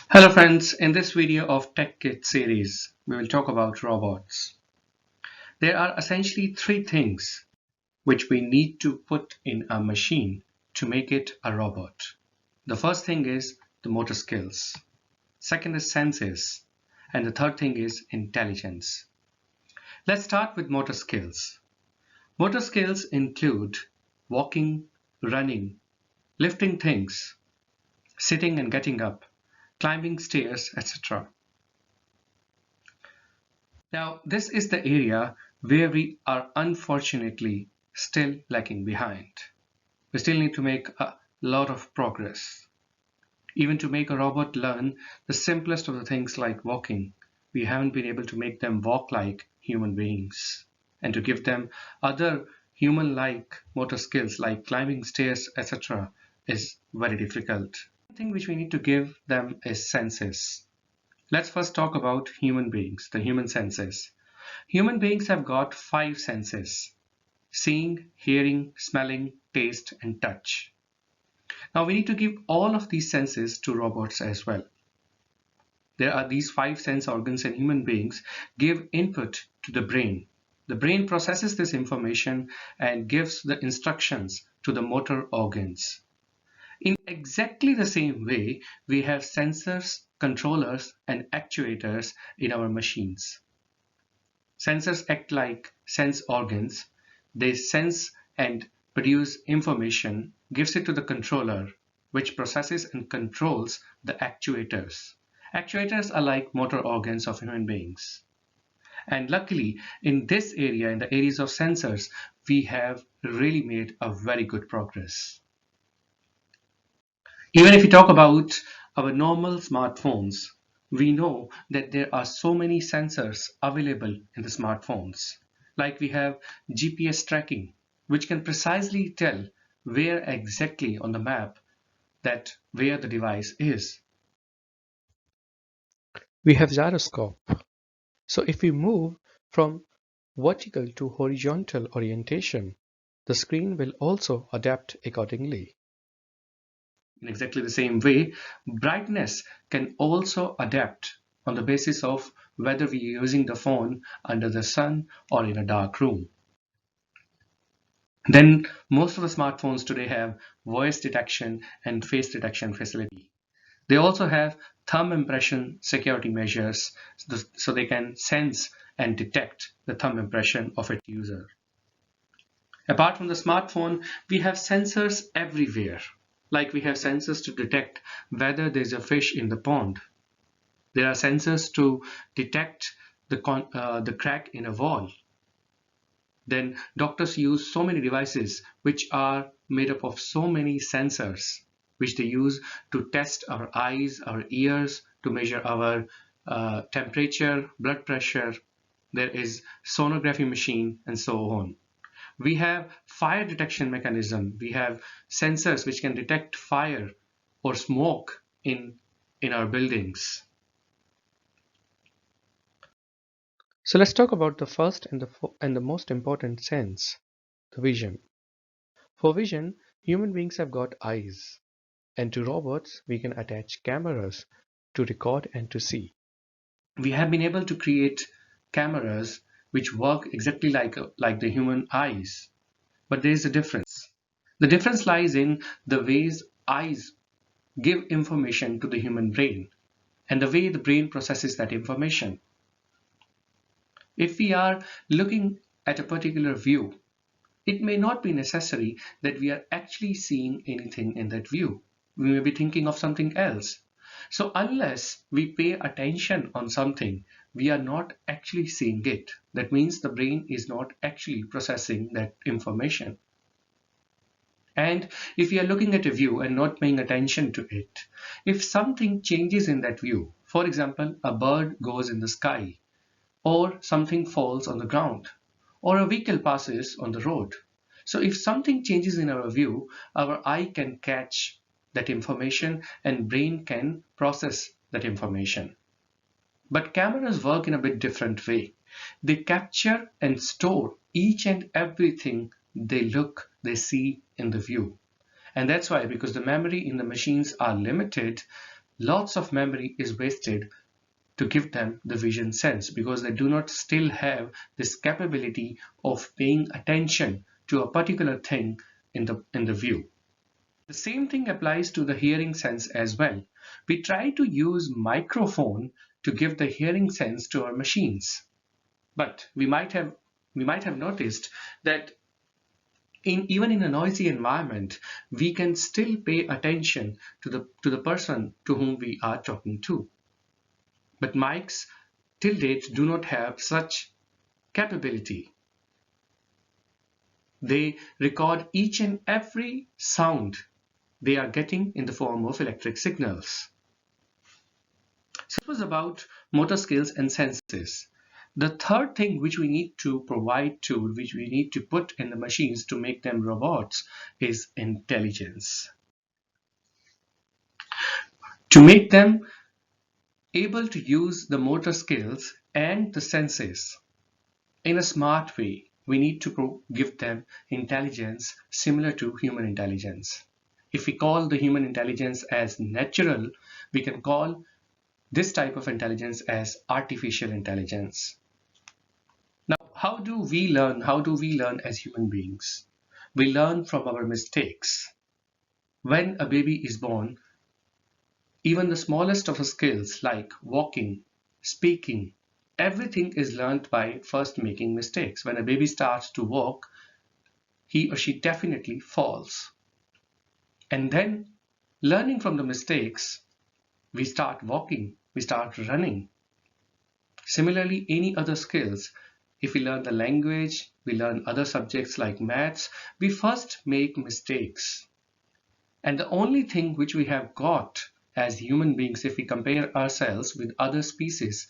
Hello friends, in this video of Tech Kit series, we will talk about robots. There are essentially three things which we need to put in a machine to make it a robot. The first thing is the motor skills, second is senses, and the third thing is intelligence. Let's start with motor skills. Motor skills include walking, running, lifting things, sitting and getting up, climbing stairs, etc. Now, this is the area where we are unfortunately still lagging behind. We still need to make a lot of progress. Even to make a robot learn the simplest of the things like walking, we haven't been able to make them walk like human beings. And to give them other human-like motor skills like climbing stairs, etc. is very difficult. The thing which we need to give them is senses. Let's first talk about human beings, the human senses. Human beings have got 5 senses: seeing, hearing, smelling, taste, and touch. Now we need to give all of these senses to robots as well. There are these 5 sense organs in human beings give input to the brain. The brain processes this information and gives the instructions to the motor organs. In exactly the same way, we have sensors, controllers, and actuators in our machines. Sensors act like sense organs. They sense and produce information, gives it to the controller, which processes and controls the actuators. Actuators are like motor organs of human beings. And luckily, in this area, in the areas of sensors, we have really made a very good progress. Even if we talk about our normal smartphones, we know that there are so many sensors available in the smartphones. Like we have GPS tracking, which can precisely tell where exactly on the map that where the device is. We have gyroscope. So if we move from vertical to horizontal orientation, the screen will also adapt accordingly. In exactly the same way, brightness can also adapt on the basis of whether we are using the phone under the sun or in a dark room. Then most of the smartphones today have voice detection and face detection facility. They also have thumb impression security measures so they can sense and detect the thumb impression of its user. Apart from the smartphone, we have sensors everywhere. Like we have sensors to detect whether there's a fish in the pond. There are sensors to detect the crack in a wall. Then doctors use so many devices which are made up of so many sensors which they use to test our eyes, our ears, to measure our temperature, blood pressure. There is sonography machine and so on. We have fire detection mechanism. We have sensors which can detect fire or smoke in our buildings. So let's talk about the first and the most important sense, the vision. For vision, human beings have got eyes, and to robots we can attach cameras to record and to see. We have been able to create cameras which work exactly like the human eyes. But there is a difference. The difference lies in the ways eyes give information to the human brain and the way the brain processes that information. If we are looking at a particular view, it may not be necessary that we are actually seeing anything in that view. We may be thinking of something else. So unless we pay attention on something, we are not actually seeing it. That means the brain is not actually processing that information. And if we are looking at a view and not paying attention to it, if something changes in that view, for example, a bird goes in the sky, or something falls on the ground, or a vehicle passes on the road. So if something changes in our view, our eye can catch that information and brain can process that information. But cameras work in a bit different way. They capture and store each and everything they see in the view. And that's why, because the memory in the machines are limited, lots of memory is wasted to give them the vision sense because they do not still have this capability of paying attention to a particular thing in the view. The same thing applies to the hearing sense as well. We try to use microphone to give the hearing sense to our machines, but we might have noticed that even in a noisy environment, we can still pay attention to the person to whom we are talking to. But mics till date do not have such capability. They record each and every sound they are getting in the form of electric signals. So it was about motor skills and senses. The third thing which we need to provide to, which we need to put in the machines to make them robots, is intelligence. To make them able to use the motor skills and the senses in a smart way, we need to give them intelligence similar to human intelligence. If we call the human intelligence as natural, we can call this type of intelligence as artificial intelligence. Now, how do we learn? How do we learn as human beings? We learn from our mistakes. When a baby is born, even the smallest of skills like walking, speaking, everything is learned by first making mistakes. When a baby starts to walk, he or she definitely falls. And then, learning from the mistakes, we start walking, we start running. Similarly, any other skills, if we learn the language, we learn other subjects like maths, we first make mistakes. And the only thing which we have got as human beings, if we compare ourselves with other species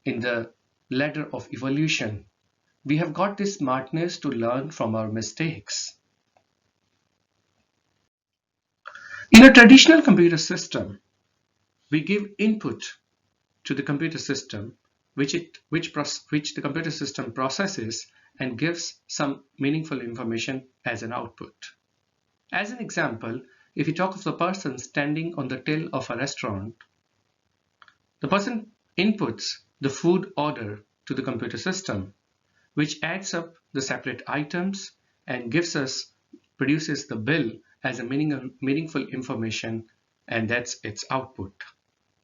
in the ladder of evolution, we have got this smartness to learn from our mistakes. In a traditional computer system, we give input to the computer system, which the computer system processes and gives some meaningful information as an output. As an example, if you talk of the person standing on the till of a restaurant, the person inputs the food order to the computer system, which adds up the separate items and produces the bill as a meaningful information, and that's its output.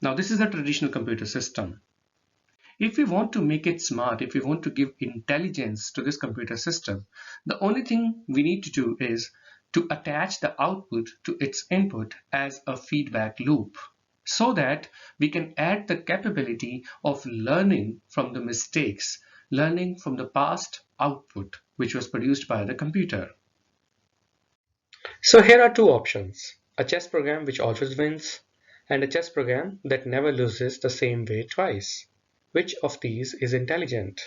Now, this is a traditional computer system. If we want to make it smart, if we want to give intelligence to this computer system, the only thing we need to do is to attach the output to its input as a feedback loop, so that we can add the capability of learning from the mistakes, learning from the past output which was produced by the computer. So here are two options: a chess program which always wins, and a chess program that never loses the same way twice. Which of these is intelligent?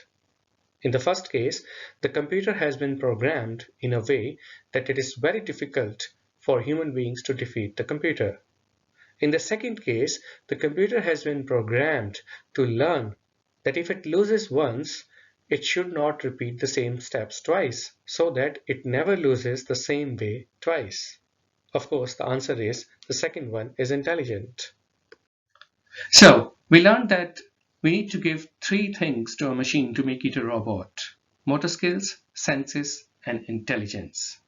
In the first case, the computer has been programmed in a way that it is very difficult for human beings to defeat the computer. In the second case, the computer has been programmed to learn that if it loses once, it should not repeat the same steps twice, so that it never loses the same way twice. Of course, the answer is the second one is intelligent. So we learned that we need to give three things to a machine to make it a robot: motor skills, senses, and intelligence.